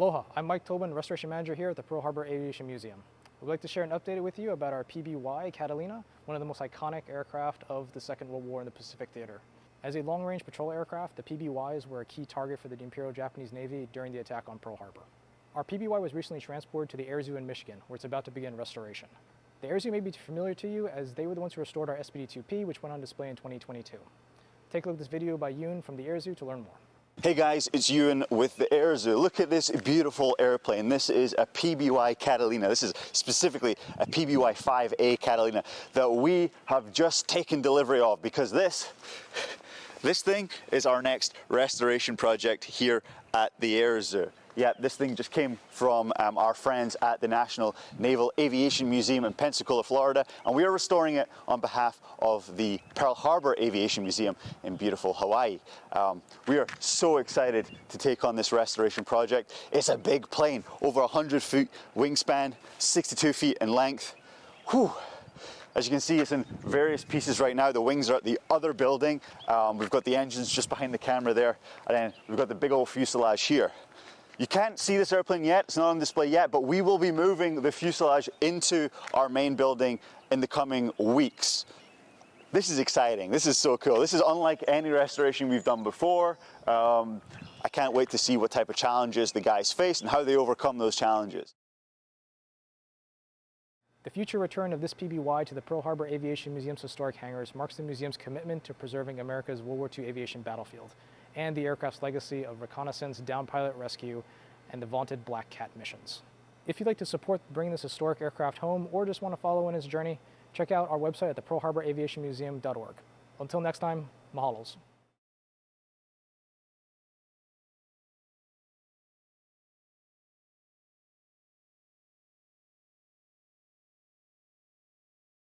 Aloha, I'm Mike Tobin, Restoration Manager here at the Pearl Harbor Aviation Museum. We'd like to share an update with you about our PBY Catalina, one of the most iconic aircraft of the Second World War in the Pacific Theater. As a long-range patrol aircraft, the PBYs were a key target for the Imperial Japanese Navy during the attack on Pearl Harbor. Our PBY was recently transported to the Air Zoo in Michigan, where it's about to begin restoration. The Air Zoo may be familiar to you as they were the ones who restored our SPD-2P, which went on display in 2022. Take a look at this video by Euan from the Air Zoo to learn more. Hey guys, it's Euan with the Air Zoo. Look at this beautiful airplane. This is a PBY Catalina. This is specifically a PBY-5A Catalina that we have just taken delivery of because this thing is our next restoration project here at the Air Zoo. Yeah, this thing just came from our friends at the National Naval Aviation Museum in Pensacola, Florida, and we are restoring it on behalf of the Pearl Harbor Aviation Museum in beautiful Hawaii. We are so excited to take on this restoration project. It's a big plane, over 100-foot wingspan, 62 feet in length. Whew. As you can see, it's in various pieces right now. The wings are at the other building. We've got the engines just behind the camera there, and then we've got the big old fuselage here. You can't see this airplane yet, it's not on display yet, but we will be moving the fuselage into our main building in the coming weeks. This is exciting, this is so cool. This is unlike any restoration we've done before. I can't wait to see what type of challenges the guys face and how they overcome those challenges. The future return of this PBY to the Pearl Harbor Aviation Museum's historic hangars marks the museum's commitment to preserving America's World War II aviation battlefield and the aircraft's legacy of reconnaissance, downed pilot rescue, and the vaunted Black Cat missions. If you'd like to support bringing this historic aircraft home or just want to follow in its journey, check out our website at thepearlharbораviationmuseum.org. Until next time, mahalos.